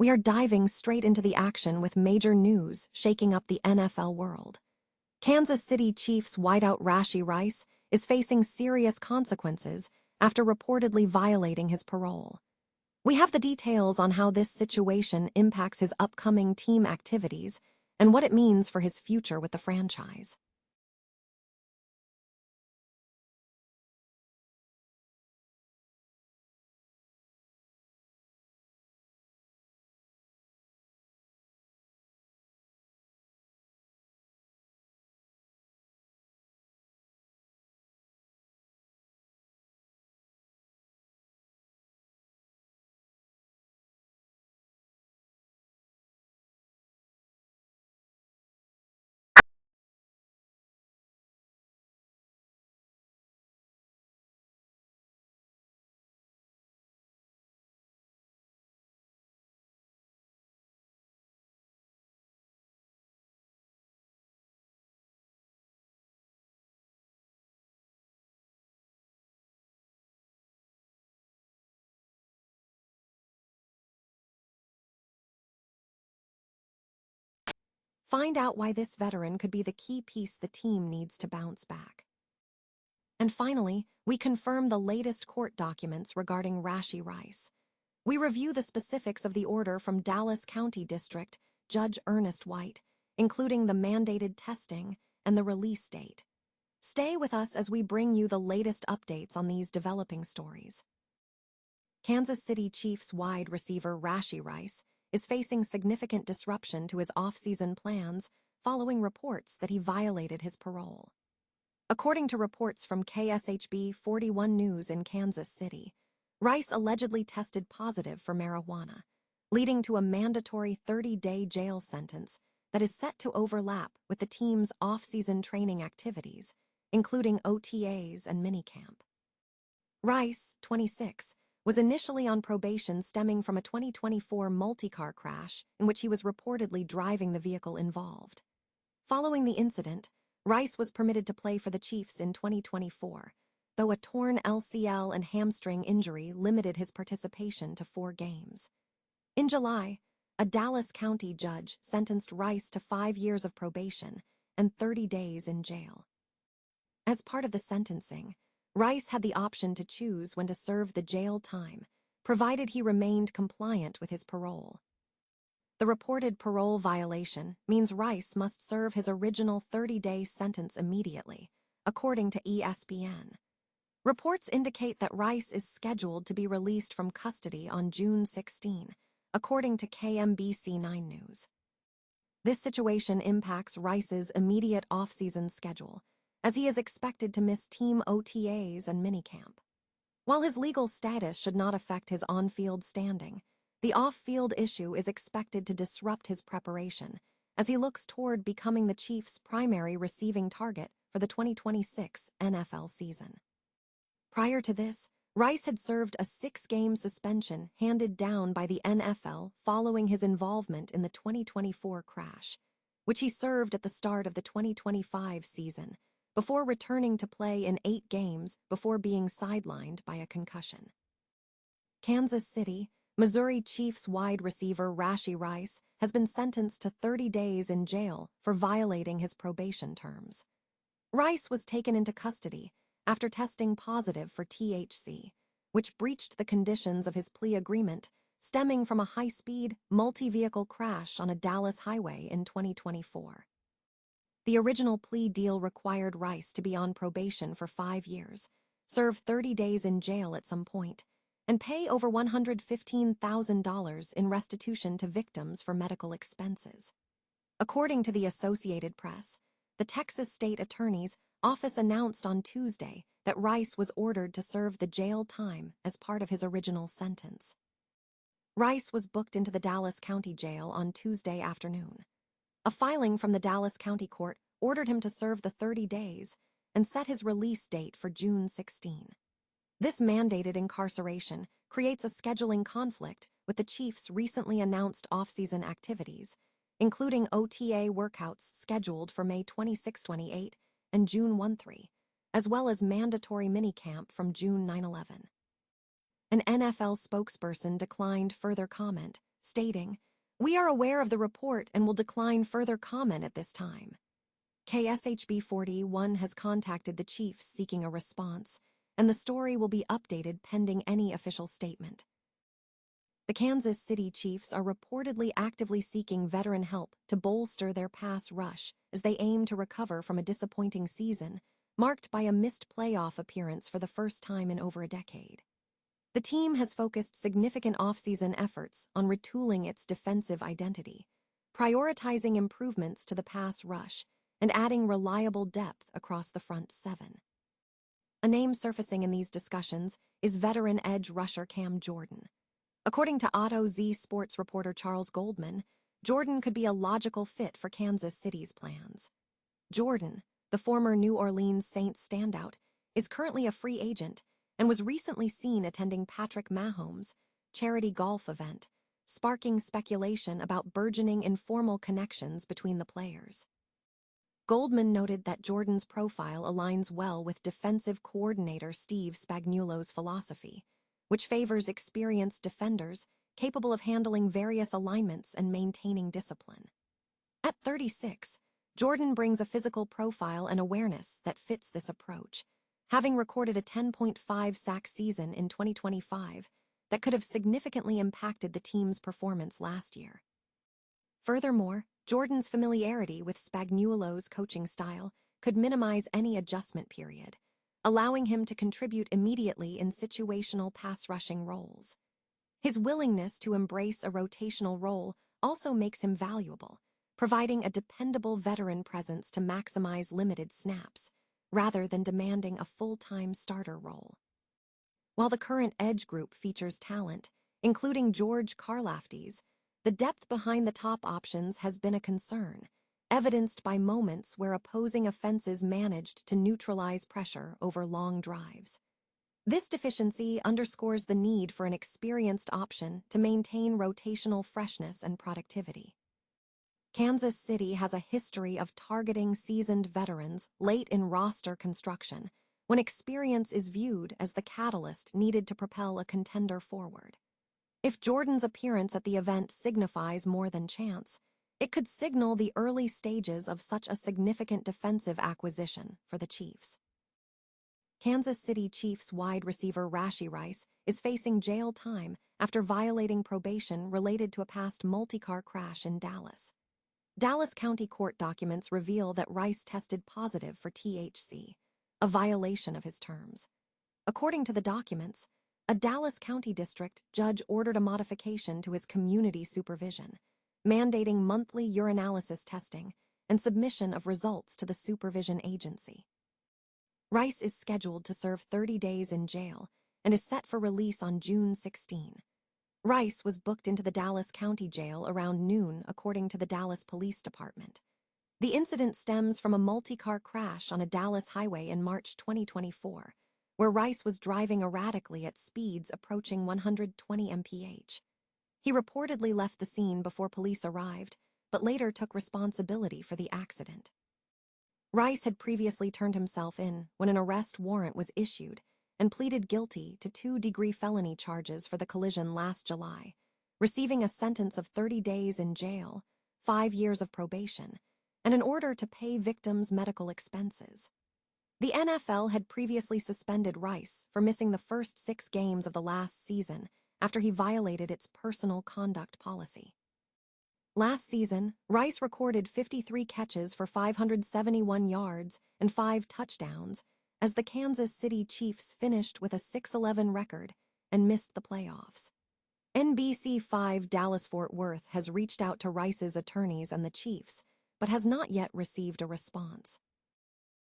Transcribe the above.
We are diving straight into the action with major news shaking up the NFL world. Kansas City Chiefs wideout Rashee Rice is facing serious consequences after reportedly violating his parole. We have the details on how this situation impacts his upcoming team activities and what it means for his future with the franchise. Find out why this veteran could be the key piece the team needs to bounce back. And finally, we confirm the latest court documents regarding Rashee Rice. We review the specifics of the order from Dallas County District Judge Ernest White, including the mandated testing and the release date. Stay with us as we bring you the latest updates on these developing stories. Kansas City Chiefs wide receiver Rashee Rice is facing significant disruption to his offseason plans following reports that he violated his parole. According to reports from KSHB 41 News in Kansas City, Rice allegedly tested positive for marijuana, leading to a mandatory 30-day jail sentence that is set to overlap with the team's off-season training activities, including OTAs and minicamp. Rice, 26, was initially on probation stemming from a 2024 multi-car crash in which he was reportedly driving the vehicle involved. Following the incident, Rice was permitted to play for the Chiefs in 2024, though a torn LCL and hamstring injury limited his participation to 4 games. In July, a Dallas County judge sentenced Rice to 5 years of probation and 30 days in jail. As part of the sentencing, Rice had the option to choose when to serve the jail time, provided he remained compliant with his parole. The reported parole violation means Rice must serve his original 30-day sentence immediately, according to ESPN. Reports indicate that Rice is scheduled to be released from custody on June 16, according to KMBC 9 News. This situation impacts Rice's immediate off-season schedule, as he is expected to miss team OTAs and minicamp. While his legal status should not affect his on-field standing, the off-field issue is expected to disrupt his preparation as he looks toward becoming the Chiefs' primary receiving target for the 2026 NFL season. Prior to this, Rice had served a 6-game suspension handed down by the NFL following his involvement in the 2024 crash, which he served at the start of the 2025 season, before returning to play in 8 games before being sidelined by a concussion. Kansas City, Missouri Chiefs wide receiver Rashee Rice has been sentenced to 30 days in jail for violating his probation terms. Rice was taken into custody after testing positive for THC, which breached the conditions of his plea agreement stemming from a high-speed, multi-vehicle crash on a Dallas highway in 2024. The original plea deal required Rice to be on probation for 5 years, serve 30 days in jail at some point, and pay over $115,000 in restitution to victims for medical expenses. According to the Associated Press, the Texas State Attorney's Office announced on Tuesday that Rice was ordered to serve the jail time as part of his original sentence. Rice was booked into the Dallas County Jail on Tuesday afternoon. A filing from the Dallas County Court ordered him to serve the 30 days and set his release date for June 16. This mandated incarceration creates a scheduling conflict with the Chiefs' recently announced off-season activities, including OTA workouts scheduled for May 26-28 and June 1-3, as well as mandatory minicamp from June 9-11. An NFL spokesperson declined further comment, stating, "We are aware of the report and will decline further comment at this time." KSHB 41 has contacted the Chiefs seeking a response, and the story will be updated pending any official statement. The Kansas City Chiefs are reportedly actively seeking veteran help to bolster their pass rush as they aim to recover from a disappointing season marked by a missed playoff appearance for the first time in over a decade. The team has focused significant offseason efforts on retooling its defensive identity, prioritizing improvements to the pass rush, and adding reliable depth across the front seven. A name surfacing in these discussions is veteran edge rusher Cam Jordan. According to Auto Z sports reporter Charles Goldman, Jordan could be a logical fit for Kansas City's plans. Jordan, the former New Orleans Saints standout, is currently a free agent and was recently seen attending Patrick Mahomes' charity golf event, sparking speculation about burgeoning informal connections between the players. Goldman noted that Jordan's profile aligns well with defensive coordinator Steve Spagnuolo's philosophy, which favors experienced defenders capable of handling various alignments and maintaining discipline. At 36, Jordan brings a physical profile and awareness that fits this approach, having recorded a 10.5 sack season in 2025 that could have significantly impacted the team's performance last year. Furthermore, Jordan's familiarity with Spagnuolo's coaching style could minimize any adjustment period, allowing him to contribute immediately in situational pass-rushing roles. His willingness to embrace a rotational role also makes him valuable, providing a dependable veteran presence to maximize limited snaps, rather than demanding a full-time starter role. While the current edge group features talent, including George Karlaftis, the depth behind the top options has been a concern, evidenced by moments where opposing offenses managed to neutralize pressure over long drives. This deficiency underscores the need for an experienced option to maintain rotational freshness and productivity. Kansas City has a history of targeting seasoned veterans late in roster construction, when experience is viewed as the catalyst needed to propel a contender forward. If Jordan's appearance at the event signifies more than chance, it could signal the early stages of such a significant defensive acquisition for the Chiefs. Kansas City Chiefs wide receiver Rashee Rice is facing jail time after violating probation related to a past multi-car crash in Dallas. Dallas County court documents reveal that Rice tested positive for THC, a violation of his terms. According to the documents, a Dallas County District judge ordered a modification to his community supervision, mandating monthly urinalysis testing and submission of results to the supervision agency. Rice is scheduled to serve 30 days in jail and is set for release on June 16. Rice was booked into the Dallas County Jail around noon, according to the Dallas Police Department. The incident stems from a multi-car crash on a Dallas highway in March 2024, where Rice was driving erratically at speeds approaching 120 mph. He reportedly left the scene before police arrived, but later took responsibility for the accident. Rice had previously turned himself in when an arrest warrant was issued and pleaded guilty to 2-degree felony charges for the collision last July, receiving a sentence of 30 days in jail, 5 years of probation, and an order to pay victims' medical expenses. The NFL had previously suspended Rice for missing the first 6 games of the last season after he violated its personal conduct policy. Last season, Rice recorded 53 catches for 571 yards and 5 touchdowns as the Kansas City Chiefs finished with a 6-11 record and missed the playoffs. NBC5 Dallas-Fort Worth has reached out to Rice's attorneys and the Chiefs, but has not yet received a response.